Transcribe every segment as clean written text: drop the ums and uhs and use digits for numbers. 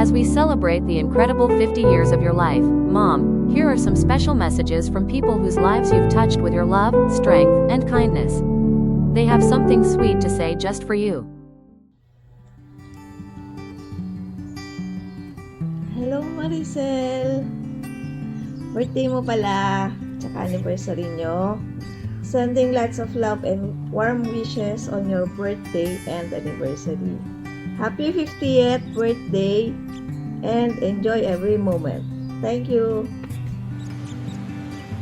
As we celebrate the incredible 50 years of your life, Mom, here are some special messages from people whose lives you've touched with your love, strength, and kindness. They have something sweet to say just for you. Hello Maricel! Birthday mo pala, tsaka anniversary nyo. Sending lots of love and warm wishes on your birthday and anniversary. Happy 50th birthday and enjoy every moment. Thank you!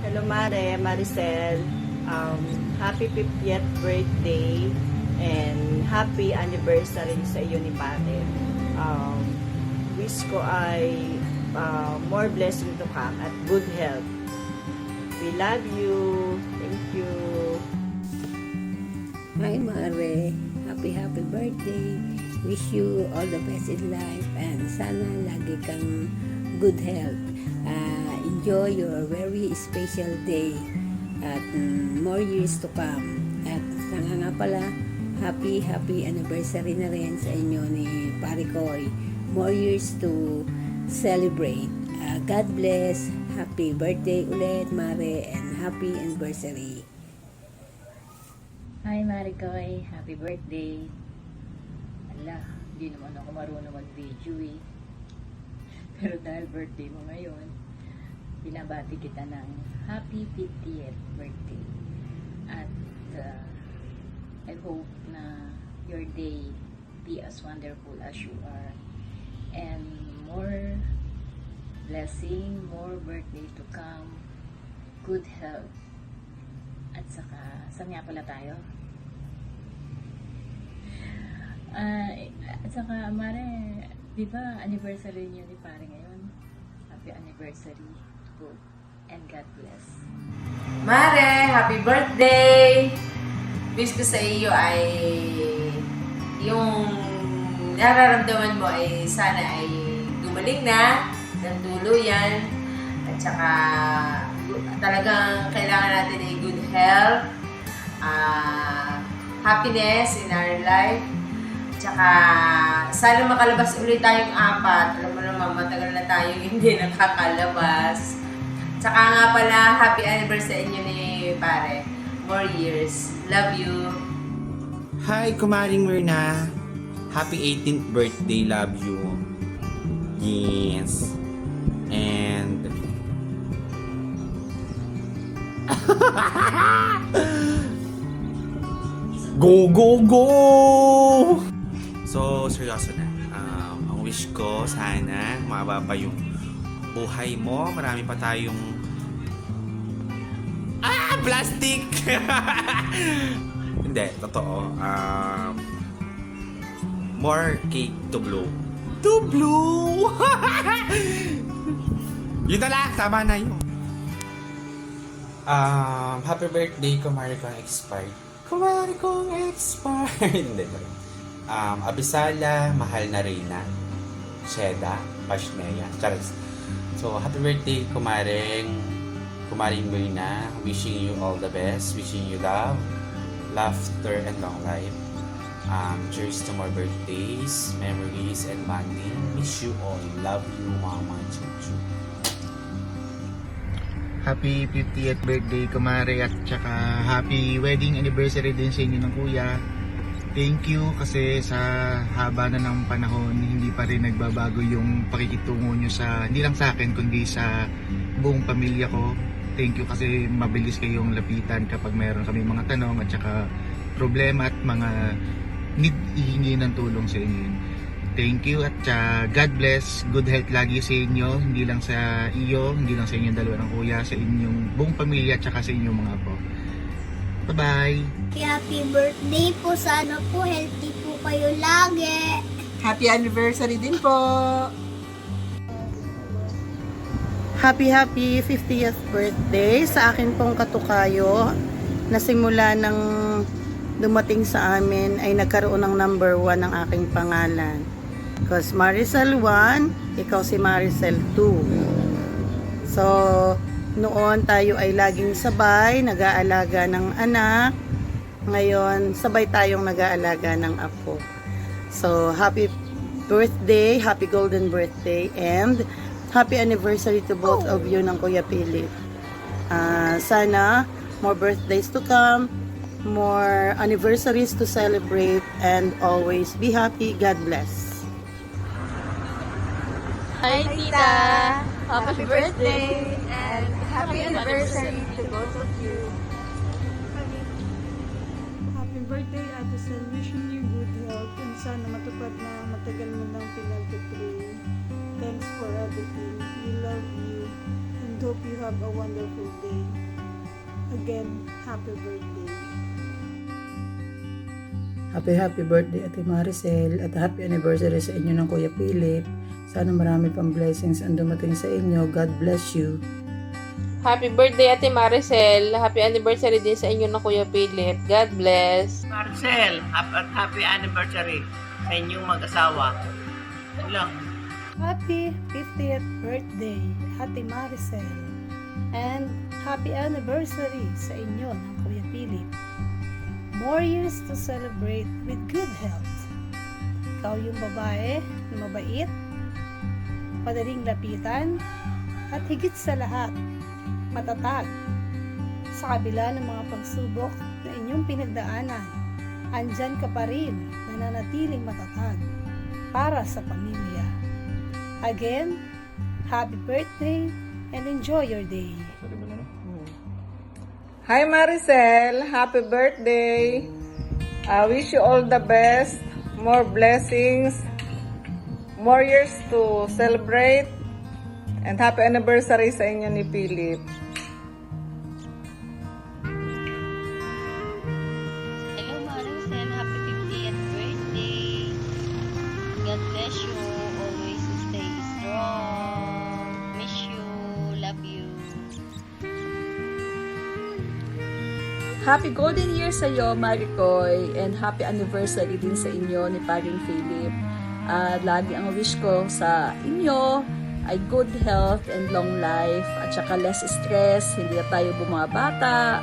Hello Maricel. Happy 50th birthday and happy anniversary sa iyo ni Pate. Wish ko ay more blessing to come at good health. We love you. Thank you. Hi Mare, happy birthday. Wish you all the best in life and sana lagi kang good health. Enjoy your very special day at more years to come. At nga pala, happy anniversary na rin sa inyo ni Pare Koy. More years to celebrate. God bless. Happy birthday ulit, Mare, and happy anniversary. Hi Mare Koy, happy birthday. Ala, hindi naman ako marunong mag-video eh. Pero dahil birthday mo ngayon, binabati kita ng happy 50th birthday. At I hope na your day be as wonderful as you are. And more blessing, more birthday to come, good health. At saka, saan nga pala tayo? At saka, Mare, di ba anniversary niyo ni Pare ngayon? Happy anniversary po. And God bless. Mare, happy birthday! Wish ko sa iyo ay yung nararamdaman mo ay sana ay gumaling na ng tuluyan at saka talagang kailangan natin ay good health, happiness in our life. Tsaka, sana makalabas ulit tayong apat. Alam mo naman, matagal na tayo hindi nakakalabas. Tsaka nga pala, happy anniversary niyo ni Pare. More years. Love you. Hi, Kumaring Myrna. Happy 18th birthday. Love you. Yes. And... Go, go, go! So, seryoso na. Ang wish ko, sana, mababa pa yung buhay mo. Marami pa tayong... Plastic! Hindi, totoo. More cake to blow. To blow! Yun na lang, tama na yun. Happy birthday, Kumari kong expired. Kumari kong expired! Hindi pa rin. Abisala, Mahal na Reyna, Sheda, Pashnea, Charis. So, happy birthday, Kumaring Myrna. Wishing you all the best. Wishing you love, laughter, and long life. Cheers to more birthdays, memories, and bonding. Miss you all. Love you, Mama Chuchu. Happy 50th birthday, Kumare, at saka happy wedding anniversary din sa inyo ng kuya. Thank you kasi sa haba na ng panahon, hindi pa rin nagbabago yung pakikitungo nyo sa, hindi lang sa akin, kundi sa buong pamilya ko. Thank you kasi mabilis kayong lapitan kapag mayroon kami mga tanong at saka problema at mga need ihingi ng tulong sa inyo. Thank you at God bless, good health lagi sa inyo, hindi lang sa iyo, hindi lang sa inyong dalawa ng kuya, sa inyong buong pamilya at saka sa inyong mga apo. Bye-bye! Happy birthday po, sana po healthy po kayo lagi. Happy anniversary din po. Happy 50th birthday sa akin pong katukayo na simula ng dumating sa amin ay nagkaroon ng number 1 ang aking pangalan. Because Maricel 1, ikaw si Maricel 2. So, noon tayo ay laging sabay, nag-aalaga ng anak. Ngayon, sabay tayong nag-aalaga ng apo. So, happy birthday, happy golden birthday, and happy anniversary to both of you ng Kuya Philip. Sana, more birthdays to come, more anniversaries to celebrate, and always be happy. God bless. Hi, Tita! Happy birthday and happy anniversary to both of you. Happy birthday, Ate Sel. Wishing you good health and sana matupad na matagal mo lang pinag-pray. Thanks for everything. We love you and hope you have a wonderful day. Again, happy birthday. Happy birthday Ate Maricel at happy anniversary sa inyo ng Kuya Philip. Sana marami pang blessings ang dumating sa inyo. God bless you. Happy birthday Ate Maricel. Happy anniversary din sa inyo ng Kuya Philip. God bless. Maricel, happy anniversary sa inyong mag-asawa. Hello. Happy 50th birthday, Ate Maricel. And happy anniversary sa inyo ng Kuya Philip. More years to celebrate with good health. Ikaw yung babae na mabait, madaling lapitan, at higit sa lahat, matatag. Sa kabila ng mga pagsubok na inyong pinagdaanan, andyan ka pa rin na nanatiling matatag para sa pamilya. Again, happy birthday and enjoy your day. Hi Maricel, happy birthday. I wish you all the best, more blessings, more years to celebrate, and happy anniversary sa inyo ni Philip. Hello Maricel, happy 50th birthday. God bless you. Always stay strong. Miss you. Love you. Happy golden year sa iyo, Maricoy, and happy anniversary din sa inyo ni Paring Philip. Lagi ang wish ko sa inyo ay good health and long life at saka less stress, hindi na tayo bumabata,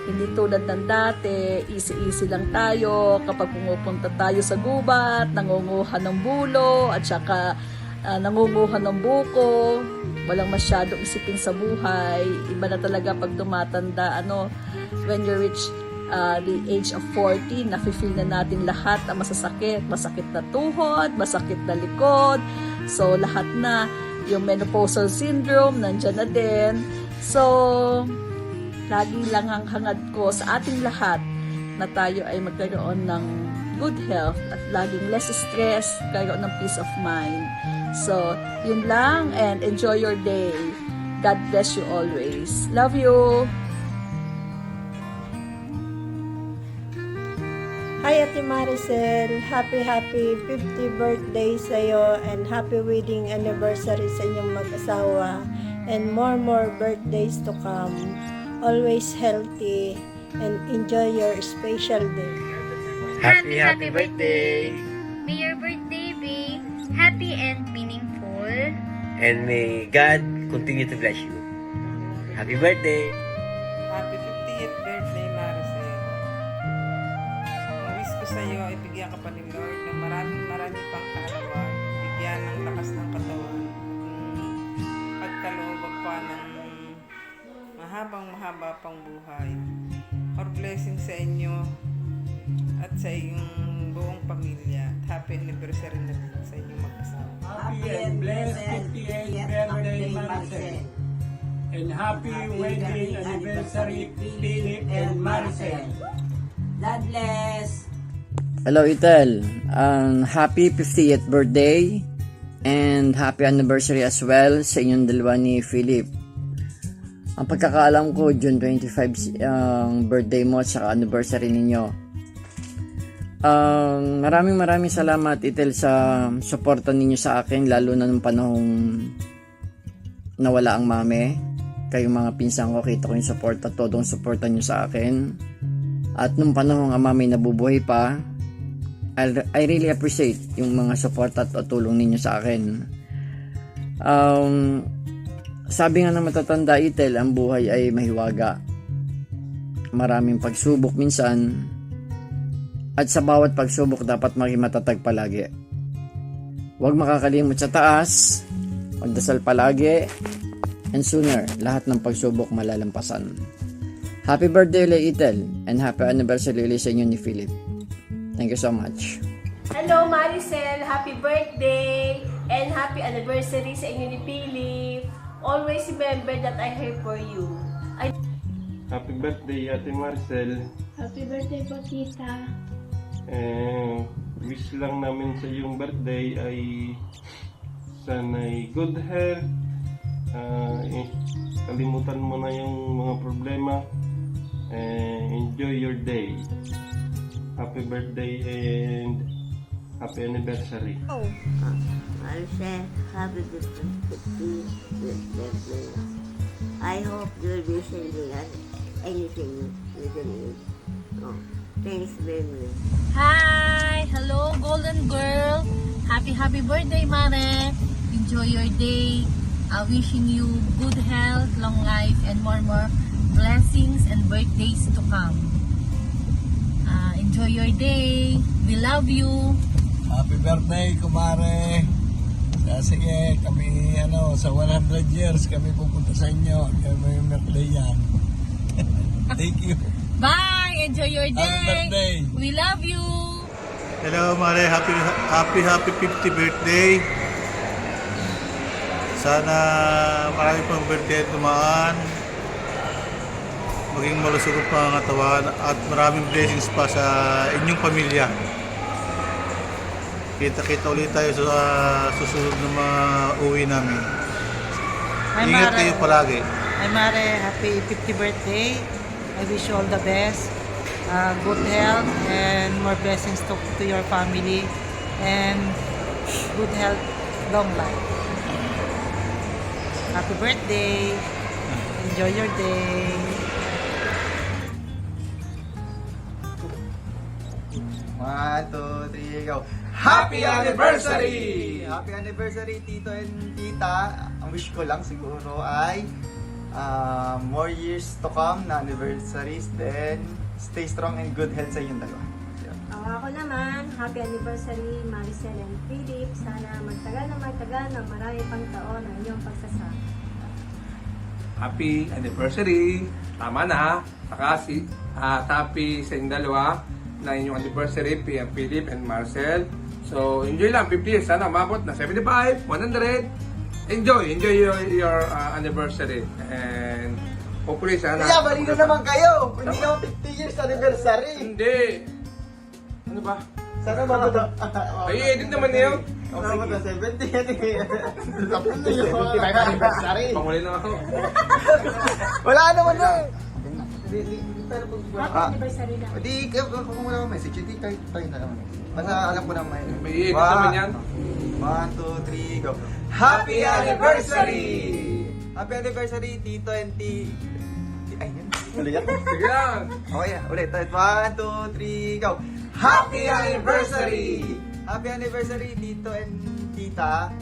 hindi tulad ng dati, easy lang tayo kapag pumupunta tayo sa gubat, nangunguha ng bulo at saka nangunguha ng buko, walang masyadong isipin sa buhay. Iba na talaga pag tumatanda, when you reach the age of 40, nafe-feel na natin lahat ang masasakit. Masakit na tuhod, masakit na likod. So, lahat na. Yung menopausal syndrome, nandyan na din. So, lagi lang ang hangad ko sa ating lahat na tayo ay magkaroon ng good health at laging less stress, magkaroon ng peace of mind. So, yun lang and enjoy your day. God bless you always. Love you! Hi Ate Maricel, happy 50th birthday sa'yo and happy wedding anniversary sa inyong mag-asawa and more birthdays to come. Always healthy and enjoy your special day. Happy birthday! May your birthday be happy and meaningful. And may God continue to bless you. Happy birthday! Happy 50th birthday, Maricel. Ang wish ko sa iyo ay bigyan ka pa ni Lord ng maraming pang kaarawan, bigyan ng lakas ng katawan, pagkaloob pa ng mahaba pang buhay. Or blessing sa inyo at sa iyong buong pamilya. Happy anniversary na din sa inyong mag-asawa. Happy and blessed 50th birthday, Maricel. And happy wedding anniversary, Philip and Maricel. God bless! Hello Itel, happy 50th birthday and happy anniversary as well sa inyong dalawa ni Philip. Ang pagkakaalam ko, June 25 ang birthday mo at saka anniversary ninyo. Maraming salamat Itel sa suporta ninyo sa akin, lalo na nung panahong nawala ang mami. Kayong mga pinsan ko, kita ko yung suporta, todong suporta nyo sa akin. At nung panahon ang mami nabubuhay pa, I really appreciate yung mga support at tulong ninyo sa akin. Sabi nga ng matatanda, Itel, ang buhay ay mahiwaga. Maraming pagsubok minsan, at sa bawat pagsubok dapat maging matatag palagi. Huwag makakalimot sa taas, magdasal palagi, and sooner, lahat ng pagsubok malalampasan. Happy birthday ulit, Itel, and happy anniversary ulit sa inyo ni Philip. Thank you so much. Hello Maricel, happy birthday and happy anniversary sa inyo ni Philip. Always remember that I'm here for you. Happy birthday, Ate Maricel. Happy birthday po, tita. Wish lang namin sa iyong birthday ay sana'y good health. Kalimutan mo na yung mga problema. Enjoy your day. Happy birthday and happy anniversary. Maricel, happy birthday. I hope you'll be sending us anything you can eat. Oh, thanks very much. Hi! Hello, Golden Girl! Happy birthday, Mare! Enjoy your day. Wishing you good health, long life, and more blessings and birthdays to come. Enjoy your day. We love you. Happy birthday, kumare. Sige, kami sa 100 years kami pupunta sa inyo. Kami yung birthday yan. Thank you. Bye! Enjoy your day. Happy birthday. We love you. Hello, Mare. Happy 50 birthday. Sana marami pang birthday tumaan. Maging malusog ang pangangatawan at maraming blessings pa sa inyong pamilya. Kita-kita ulit tayo sa susunod na mga uwi namin. Ingat kayo palagi. Hi Mare, happy 50th birthday. I wish you all the best. Good health and more blessings to your family. And good health, long life. Happy birthday. Enjoy your day. One, two, three, go. Happy anniversary! Happy anniversary, Tito and Tita. Ang wish ko lang siguro ay more years to come na anniversaries. Then, stay strong and good health sa inyong dalawa. Ako naman, happy anniversary Maricel and Philip. Sana magtagal ng marami pang taon ang inyong pagsasama. Happy anniversary! Tama na! Saka happy sa inyong dalawa na inyong anniversary, Philip and Marcel. So, enjoy lang, 50 years. Sana umabot na 75, 100. Enjoy your anniversary. And hopefully sana... Kaya, balino naman kayo! Hindi naman 50 years anniversary! Hindi! Ano ba? Sana umabot na... Ay, edit naman niyo. Umabot na 70 yan eh. 75 anniversary. Panguli na ako. Wala naman na! Happy anniversary na. Hindi, kung wala akong message, hindi tayo na naman. Basta alam ko naman. May edit naman yan. 1, 2, 3, go. Happy anniversary! Happy anniversary, Tito and Ay, yan. Ulit yan. Sige lang. Okay, ulit. 1, 2, 3, go. Happy anniversary! Happy anniversary, Tito and Tita.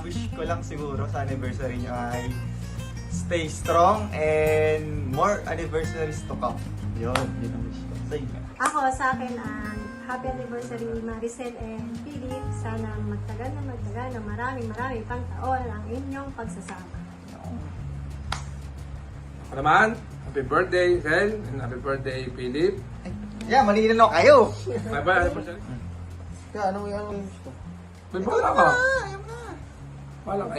Wish ko lang siguro sa anniversary nyo ay stay strong and more anniversaries to come. Yun ang wish ko. Sa inyo. Ako, sa akin, happy anniversary Maricel and Philip. Sana magtagal na maraming pang taon ang inyong pagsasama. Ako naman, happy birthday, Sel, and happy birthday, Philip. Yeah, mali na kayo. Bye-bye, anniversary. Kaya, ano yung wish ko? May bala ka. Wala ka,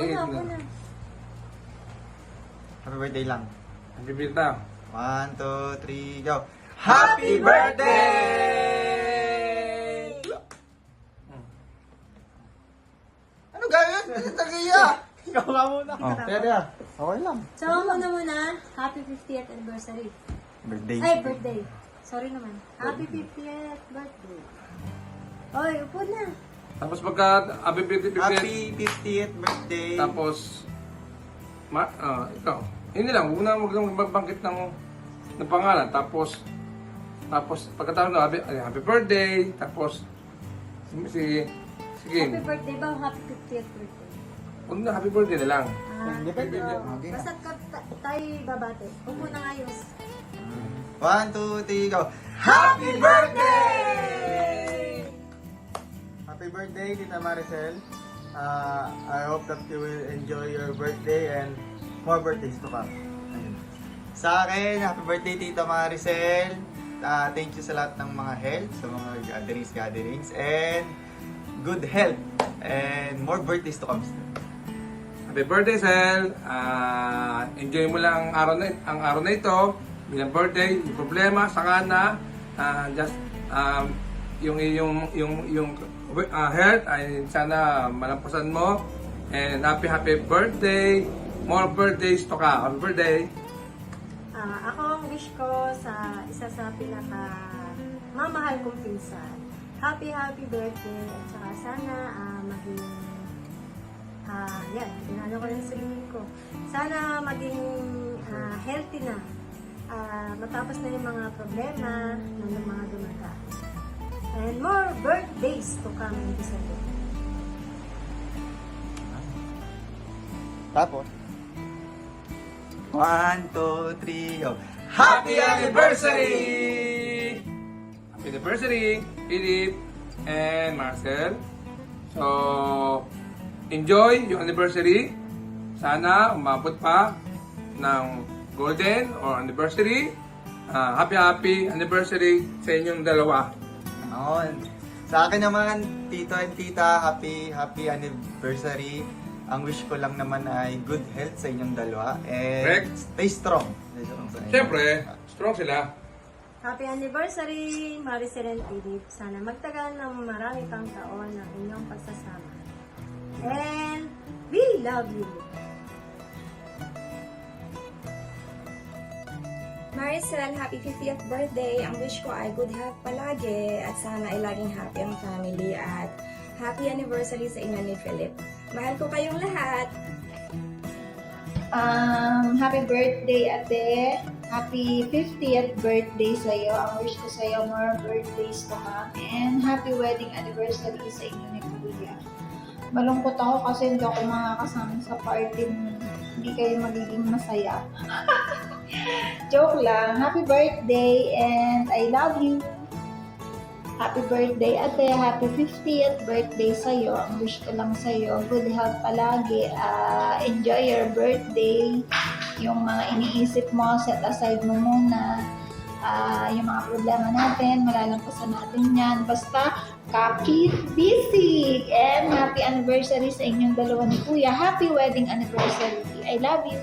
Happy birthday lang. Happy birthday. 1, 2, 3, go. Happy birthday! Ano gawin? Tagiya! Ikaw nga muna. Teka. Okay lang. Sama mo na muna, happy 50th anniversary. Birthday. Ay, birthday. Sorry naman. Happy 50th birthday. Oy, upo na. Tapos pagka happy 50th birthday. Tapos, ikaw. Hindi lang, huwag lang magbangkit ng pangalan. Tapos, Tapos pagkatapos na happy birthday. Tapos sige. Happy birthday ba o happy 50th birthday? Huwag na, happy birthday na lang. Basta tayo babate. Huwag mo nang ayos. 1, 2, 3, go! Happy birthday! Happy birthday, Tita Maricel. I hope that you will enjoy your birthday and more birthdays to come. Ayun. Sa akin, happy birthday, Tita Maricel. Thank you sa lahat ng mga health, sa mga gatherings, and good health, and more birthdays to come. Happy birthday, Sel! Enjoy mo lang ang araw na ito bilang birthday. Yung problema, saka na just yung health ay sana malampasan mo. And happy birthday! More birthdays to come. Happy birthday! Ako ang wish ko sa isa sa pinaka mamahal kong pinsan. Happy birthday at saka sana maging ginano ko rin sabihin ko. Sana maging healthy na. Matapos na yung mga problema ng mga dumadaan. And more birthdays to come in December. Tapos, 1, 2, 3, go! Happy anniversary! Happy anniversary, Philip and Marcel. So, enjoy yung anniversary. Sana umabot pa ng golden or anniversary. Happy anniversary sa inyong dalawa. Sa akin naman, tito and tita, happy anniversary. Ang wish ko lang naman ay good health sa inyong dalawa and Correct. stay strong. Sa inyo. Siyempre, strong sila. Happy anniversary, Maricel and Philip. Sana magtagal ng marami pang taon ng inyong pagsasama. And we love you. Maricel, happy 50th birthday. Ang wish ko ay good health palagi at sana ay laging happy ang family at happy anniversary sa inyo ni Philip. Mahal ko kayong lahat. Happy birthday, ate. Happy 50th birthday sa'yo. Ang wish ko sa'yo, more birthdays to come. And happy wedding anniversary sa inyo ni Kuya. Malungkot ako kasi hindi ako makakasama sa party. Hindi kayo magiging masaya. Joke lang. Happy birthday and I love you. Happy birthday, ate. Happy 50th birthday sa'yo. Ang wish ko lang sa'yo, good health palagi. Enjoy your birthday. Yung mga iniisip mo, set aside mo muna. Yung mga problema natin, malalampasan natin yan. Basta, keep busy. And happy anniversary sa inyong dalawa ni Kuya. Happy wedding anniversary. I love you.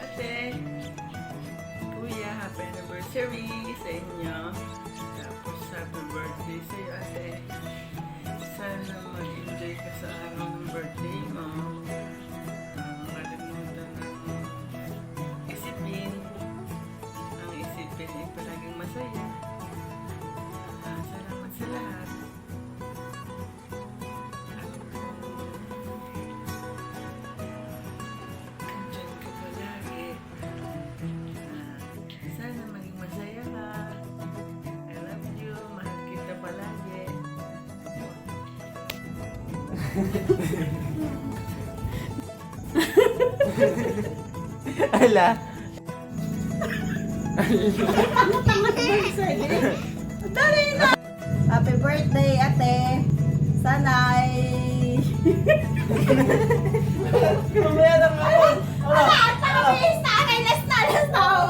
Ate, Kuya, happy anniversary sa inyo. Tapos happy birthday sa iyo, ate. Sana mag-enjoy ka sa araw ng birthday mo. Makalimutan ng isipin. Ang isipin ay palaging masaya. Salamat sa lahat. Diyan ka palagi. Sana maging masaya ka. I love you. Mahal kita palagi. Ala. Happy birthday, ate. Sana ay... Mamaya na nga. Last na.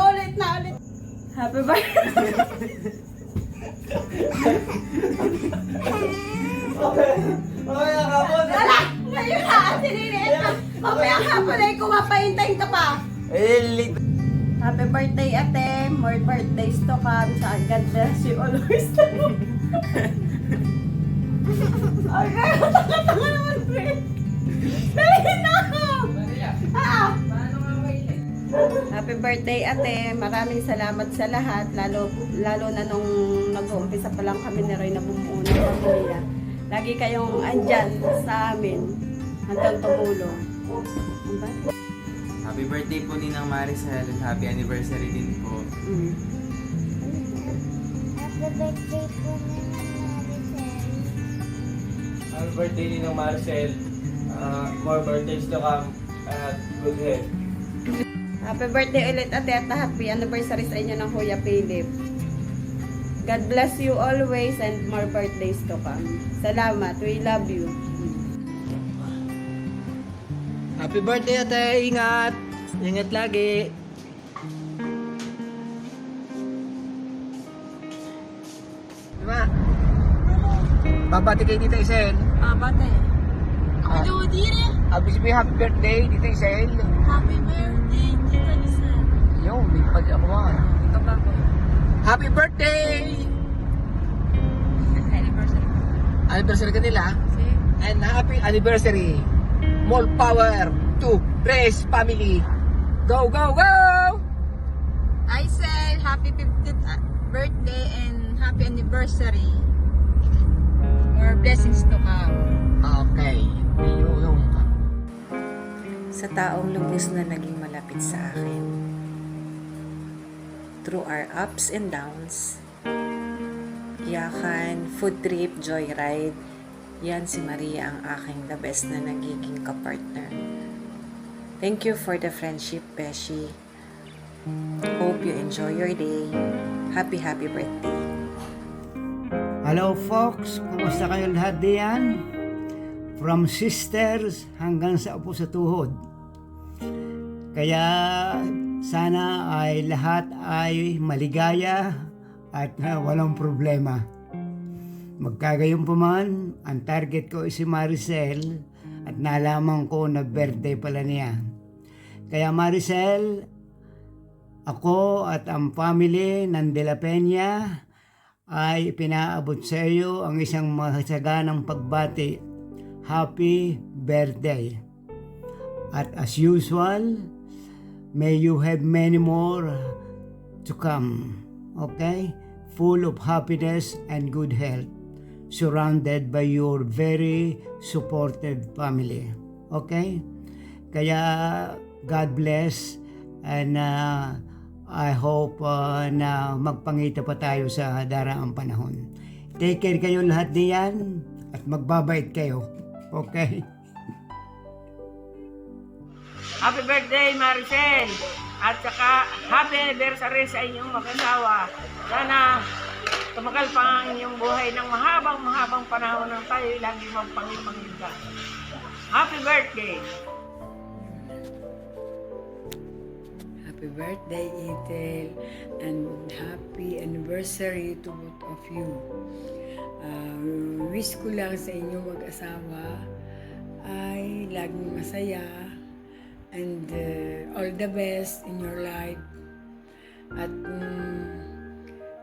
Ulit na. Happy birthday. Mamaya kapon. Ngayon na. Sininiit na. Mamaya hapon ay kumapahintayin ka pa. Happy birthday, ate. More birthdays to come. God bless you always. Okay, tanga naman, friend. Dali na ako. Happy birthday, ate. Maraming salamat sa lahat. Lalo na nung nag-uumpisa pa lang kami ni Roy na bumuo ng pamilya. Lagi kayong andyan sa amin hanggang tumulong. Happy birthday po Ninang Maricel and happy anniversary din po. Happy birthday po Maricel. Happy birthday din ng Maricel. More birthdays to come at good health. Happy birthday ulit ate at happy anniversary sa inyo ng Kuya Philip. God bless you always and more birthdays to come. Salamat. We love you. Happy birthday ate, ingat! Ingat lagi! Diba? Babati kay Tita Isel. Bate. Hello, dear. Happy birthday, Tita Isel. Happy birthday, Tita Isel. Yo, may pag ako ba? Ito ba ko? Happy birthday! Anniversary ka nila? And happy anniversary! More power to Reyes family! Go, go, go! Isel, happy 50th birthday and happy anniversary. More blessings to come. Okay. Sa taong lubos na naging malapit sa akin. Through our ups and downs, iyakan, food trip, joyride, yan si Maria ang aking the best na nagiging kapartner. Thank you for the friendship, Beshi. Hope you enjoy your day. Happy birthday. Hello folks, kumusta kayo lahat diyan? From sisters hanggang sa upo sa tuhod. Kaya sana ay lahat ay maligaya at walang problema. Magkagayon pa man, ang target ko ay si Maricel at nalaman ko na birthday pala niya. Kaya Maricel, ako at ang family ng De La Peña ay pinaabot sa iyo ang isang masaganang pagbati. Happy birthday. At as usual, may you have many more to come. Okay? Full of happiness and good health. Surrounded by your very supportive family. Okay? Kaya God bless and I hope na magpangita pa tayo sa daraang panahon. Take care kayo lahat diyan at magbabait kayo. Okay? Happy birthday, Maricel! At saka, happy anniversary sa inyong mag-asawa. Sana tumagal pa ang inyong buhay ng mahabang panahon ng tayo lagi magpangipangita. Happy birthday! Happy birthday, Ethel, and happy anniversary to both of you. Wish ko lang sa inyong mag-asawa ay laging masaya and all the best in your life. At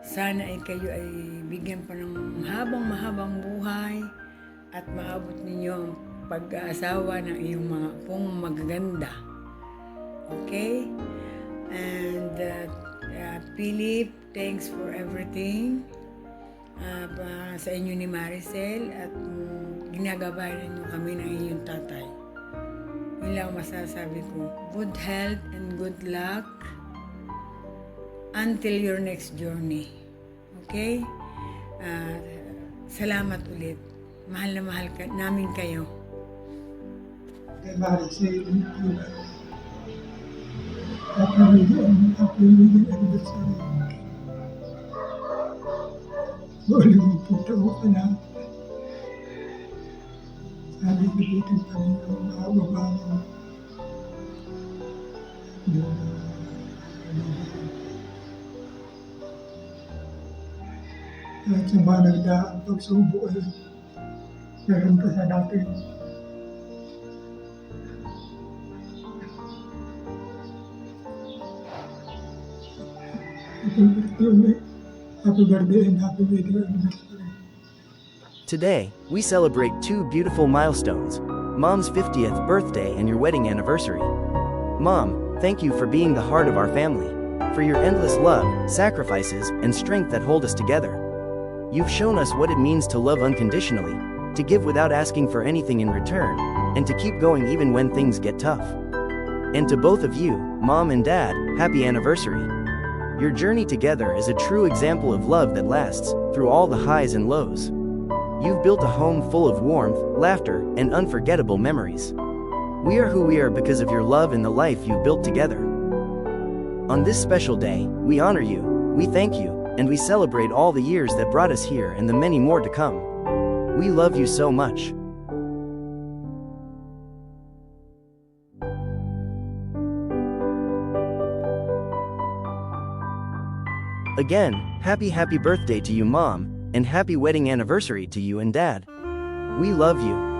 sana ay kayo ay bigyan pa ng mahabang buhay at maabot ninyo ang pag-aasawa ng iyong mga pong magaganda. Okay? And Philip, thanks for everything sa inyo ni Maricel at ginagabayan niyo kami ng inyong tatay. Yun lang masasabi ko. Good health and good luck until your next journey. Okay? Salamat ulit. Mahal na mahal namin kayo. Kay Maricel, happy anniversary. Walang punta mo ka na. Sabi ko dito pa rin ang nakababa mo. At sa mga nagdaang pagsubo ay meron pa sa natin. Happy birthday and happy wedding anniversary. Today, we celebrate two beautiful milestones, Mom's 50th birthday and your wedding anniversary. Mom, thank you for being the heart of our family, for your endless love, sacrifices, and strength that hold us together. You've shown us what it means to love unconditionally, to give without asking for anything in return, and to keep going even when things get tough. And to both of you, Mom and Dad, happy anniversary. Your journey together is a true example of love that lasts through all the highs and lows. You've built a home full of warmth, laughter, and unforgettable memories. We are who we are because of your love and the life you've built together. On this special day, we honor you, we thank you, and we celebrate all the years that brought us here and the many more to come. We love you so much. Again, happy birthday to you, Mom, and happy wedding anniversary to you and Dad. We love you.